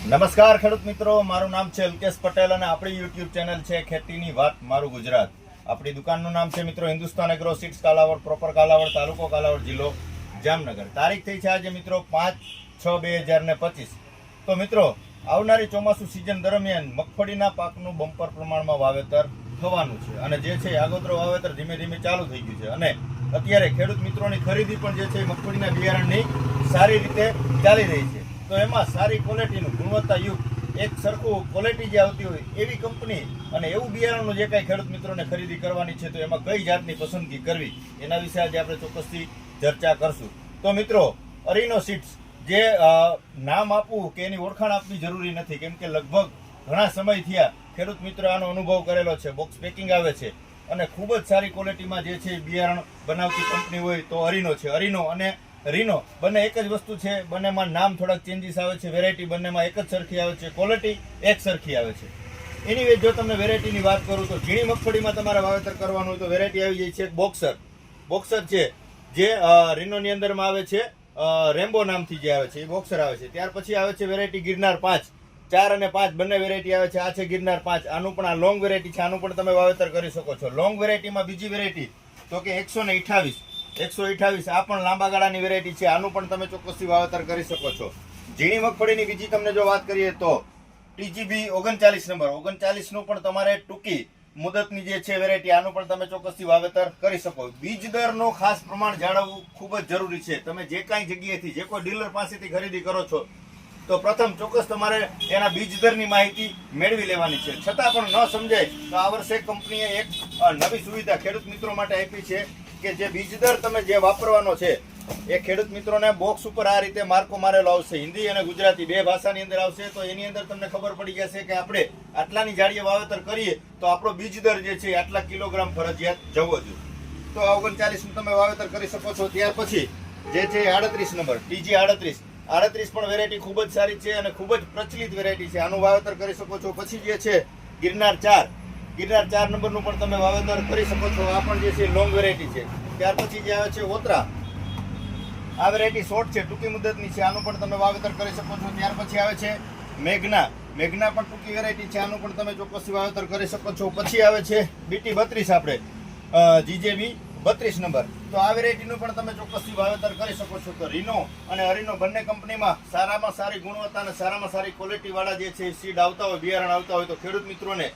નમસ્કાર ખેડૂત મિત્રો, મારું નામ છે અલ્કેશ પટેલ અને આપણી યુટ્યુબ ચેનલ છે ખેતીની વાત મારું ગુજરાત. આપણી દુકાનનું નામ છે મિત્રો Hindustan agro seeds, Kalavad, proper Kalavad, તાલુકો કાલાવડ, જિલ્લો જામનગર. તારીખ થઈ છે આજે મિત્રો 5/6/2025. તો મિત્રો આવનારી ચોમાસુ સિઝન દરમિયાન મગફળીના પાકનું બમ્પર પ્રમાણમાં વાવેતર થવાનું છે અને જે છે આગોતરો વાવેતર ધીમે ધીમે ચાલુ થઈ ગયું છે અને અત્યારે ખેડૂત મિત્રોની ખરીદી પણ જે છે મગફળીના બિયારણની સારી રીતે ચાલી રહી છે. તો એમાં સારી ક્વોલિટીનું ગુણવત્તાયુક્ત એક સરખું ક્વોલિટી જે આવતી હોય એવી કંપની અને એવું બિયારણનું જે કાંઈ ખેડૂત મિત્રોને ખરીદી કરવાની છે તો એમાં કઈ જાતની પસંદગી કરવી એના વિશે આજે આપણે ચોક્કસથી ચર્ચા કરશું. તો મિત્રો અરીનો સીડ્સ જે નામ આપવું કે એની ઓળખાણ આપવી જરૂરી નથી, કેમ કે લગભગ ઘણા સમય થયા ખેડૂત મિત્રો આનો અનુભવ કરેલો છે. બોક્સ પેકિંગ આવે છે અને ખૂબ જ સારી ક્વોલિટીમાં જે છે બિયારણ બનાવતી કંપની હોય તો અરીનો છે. અરીનો અને રીનો બંને એક જ વસ્તુ છે, બંનેમાં નામ થોડાક ચેન્જીસ આવે છે, વેરાયટી બંનેમાં એક જ સરખી આવે છે, ક્વોલિટી એક સરખી આવે છે. એની જો તમને વેરાયટીની વાત કરું તો ઝીણી મગફળીમાં તમારે વાવેતર કરવાનું હોય તો વેરાયટી આવી જાય છે બોક્સર. બોક્સર છે જે રીનોની અંદરમાં આવે છે, રેમ્બો નામથી જે આવે છે એ બોક્સર આવે છે. ત્યાર પછી આવે છે વેરાયટી ગિરનાર 5, 4 અને 5 બંને વેરાયટી આવે છે. આ છે ગિરનાર 5, આનું પણ આ લોંગ વેરાયટી છે, આનું પણ તમે વાવેતર કરી શકો છો. લોંગ વેરાયટીમાં બીજી વેરાયટી તો કે 128, આ પણ લાંબા ગાળાની વેરાયટી છે, આનું પણ તમે ચોક્કસથી વાવેતર કરી શકો છો. ઝીણી મગફળીની બીજી તમને જો વાત કરીએ તો TGB 39 નંબર 39 નું પણ તમારે ટૂંકી મુદતની જે છે વેરાયટી, આનું પણ તમે ચોક્કસથી વાવેતર કરી શકો. બીજ દરનો ખાસ પ્રમાણ જાળવવું ખૂબ જ જરૂરી છે. તમે જે કાંઈ જગ્યાએથી જે કોઈ ડીલર પાસેથી ખરીદી કરો છો તો પ્રથમ ચોક્કસ તમારે એના બીજ દરની માહિતી મેળવી લેવાની છે. છતાં પણ ન સમજાય તો આ વર્ષે કંપનીએ એક નવી સુવિધા ખેડૂત મિત્રો માટે આપી છે કે જે બીજ દર તમે જે વાપરવાનો છે એ ખેડૂત મિત્રોને બોક્સ ઉપર આ રીતે માર્કો મારેલો આવશે, હિન્દી અને ગુજરાતી બે ભાષાની અંદર આવશે. તો એની અંદર તમને ખબર પડી જશે કે આપણે આટલાની જાડીએ વાવેતર કરીએ તો આપણો બીજ દર જે છે આટલા કિલોગ્રામ ફરજિયાત જવો જોઈએ. તો આ 39 નું તમે વાવેતર કરી શકો છો. ત્યાર પછી જે છે 38 નંબર TG 38 પણ વેરાયટી ખૂબ જ સારી છે અને ખૂબ જ પ્રચલિત વેરાયટી છે, આનું વાવેતર કરી શકો છો. પછી જે છે ગિરનાર 4 નંબરનું પણ તમે વાવેતર કરી શકો છો. આ પણ જે છે લોંગ વેરાયટી છે. ત્યાર પછી જે આવે છે ઓતરા, આ વેરાયટી શોર્ટ છે, ટૂંકી મુદતની છે, આનું પણ તમે વાવેતર કરી શકો છો. ત્યાર પછી આવે છે મેઘના પણ ટૂંકી વેરાયટી છે, આનું પણ તમે ચોક્કસથી વાવેતર કરી શકો છો. પછી આવે છે BT 32, આપણે GJB 32 નંબર, તો આ વેરાયટીનું પણ તમે ચોક્કસથી વાવેતર કરી શકો છો. તો રીનો અને અરીનો બંને કંપનીમાં સારામાં સારી ગુણવત્તા અને સારામાં સારી ક્વોલિટી વાળા જે છે સીડ આવતા હોય, બિયારણ આવતા હોય તો ખેડૂત મિત્રોને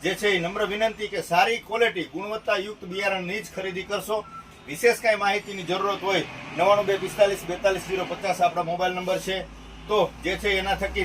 જે છે એ નમ્ર વિનંતી કે સારી ક્વોલિટી ગુણવત્તાયુક્ત બિયારણની જ ખરીદી કરશો. વિશેષ કાંઈ માહિતીની જરૂરત હોય 9245 42 050 આપણા મોબાઈલ નંબર છે. તો જે છે એના થકી